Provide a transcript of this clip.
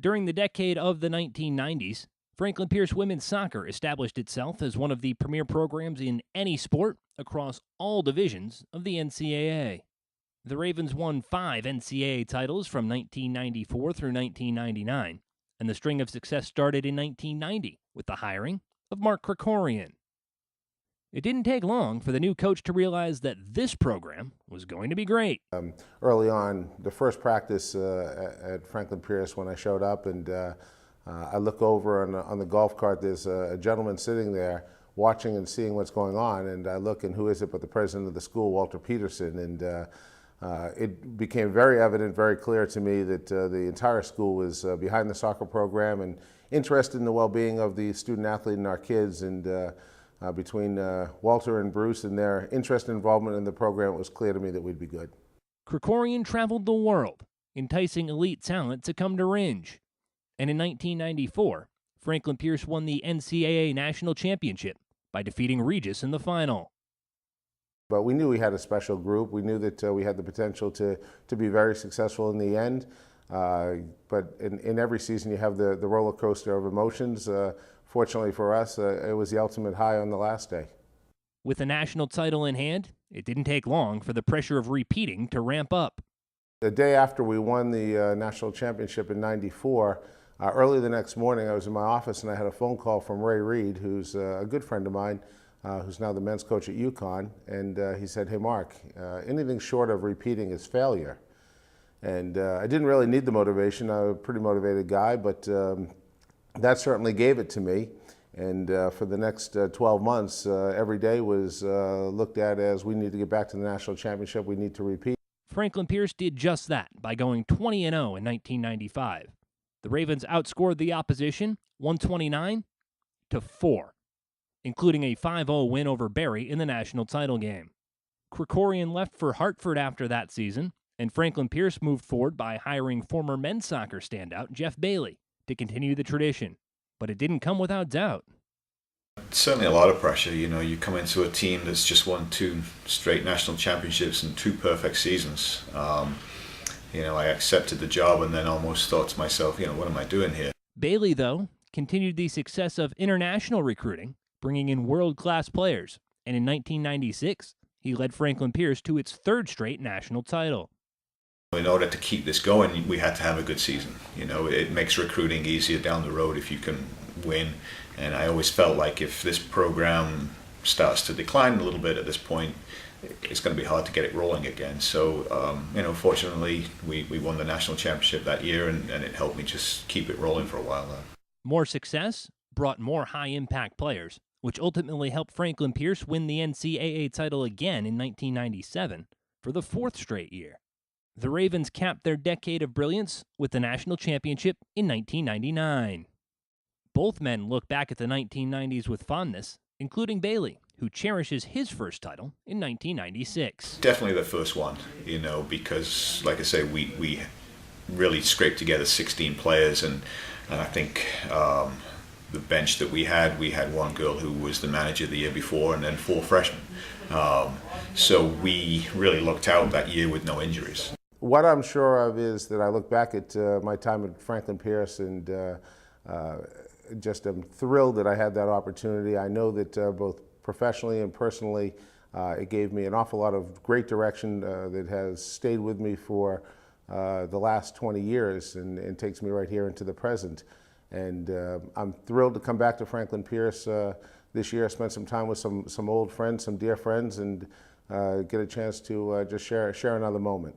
During the decade of the 1990s, Franklin Pierce women's soccer established itself as one of the premier programs in any sport across all divisions of the NCAA. The Ravens won 5 NCAA titles from 1994 through 1999, and the string of success started in 1990 with the hiring of Mark Krikorian. It didn't take long for the new coach to realize that this program was going to be great. Early on, the first practice at Franklin Pierce when I showed up, and I look over on the golf cart, there's a gentleman sitting there watching and seeing what's going on, and I look, and who is it but the president of the school, Walter Peterson, and it became very evident, very clear to me that the entire school was behind the soccer program and interested in the well-being of the student athlete and our kids. And between Walter and Bruce and their interest and involvement in the program, it was clear to me that we'd be good. Krikorian traveled the world, enticing elite talent to come to Ringe. And in 1994, Franklin Pierce won the NCAA National Championship by defeating Regis in the final. But we knew we had a special group. We knew that we had the potential to be very successful in the end. But in every season, you have the roller coaster of emotions. Fortunately for us, it was the ultimate high on the last day. With a national title in hand, it didn't take long for the pressure of repeating to ramp up. The day after we won the national championship in '94, early the next morning, I was in my office and I had a phone call from Ray Reed, who's a good friend of mine, who's now the men's coach at UConn, and he said, "Hey Mark, anything short of repeating is failure." And I didn't really need the motivation. I'm a pretty motivated guy, but that certainly gave it to me. And for the next 12 months, every day was looked at as we need to get back to the national championship, we need to repeat. Franklin Pierce did just that by going 20-0 in 1995. The Ravens outscored the opposition 129-4, including a 5-0 win over Barry in the national title game. Krikorian left for Hartford after that season, and Franklin Pierce moved forward by hiring former men's soccer standout Jeff Bailey to continue the tradition. But it didn't come without doubt. Certainly a lot of pressure. You know, you come into a team that's just won 2 straight national championships and 2 perfect seasons. I accepted the job and then almost thought to myself, what am I doing here? Bailey, though, continued the success of international recruiting, bringing in world-class players. And in 1996, he led Franklin Pierce to its 3rd straight national title. In order to keep this going, we had to have a good season. It makes recruiting easier down the road if you can win. And I always felt like if this program starts to decline a little bit at this point, it's going to be hard to get it rolling again. So, fortunately, we won the national championship that year, and it helped me just keep it rolling for a while there. More success brought more high-impact players, which ultimately helped Franklin Pierce win the NCAA title again in 1997 for the 4th straight year. The Ravens capped their decade of brilliance with the national championship in 1999. Both men look back at the 1990s with fondness, including Bailey, who cherishes his first title in 1996. Definitely the first one, because, like I say, we really scraped together 16 players, and I think the bench that we had one girl who was the manager the year before, and then 4 freshmen. So we really looked out that year with no injuries. What I'm sure of is that I look back at my time at Franklin Pierce and just am thrilled that I had that opportunity. I know that both professionally and personally, it gave me an awful lot of great direction that has stayed with me for the last 20 years and takes me right here into the present. And I'm thrilled to come back to Franklin Pierce this year, spend some time with some old friends, some dear friends, and get a chance to just share another moment.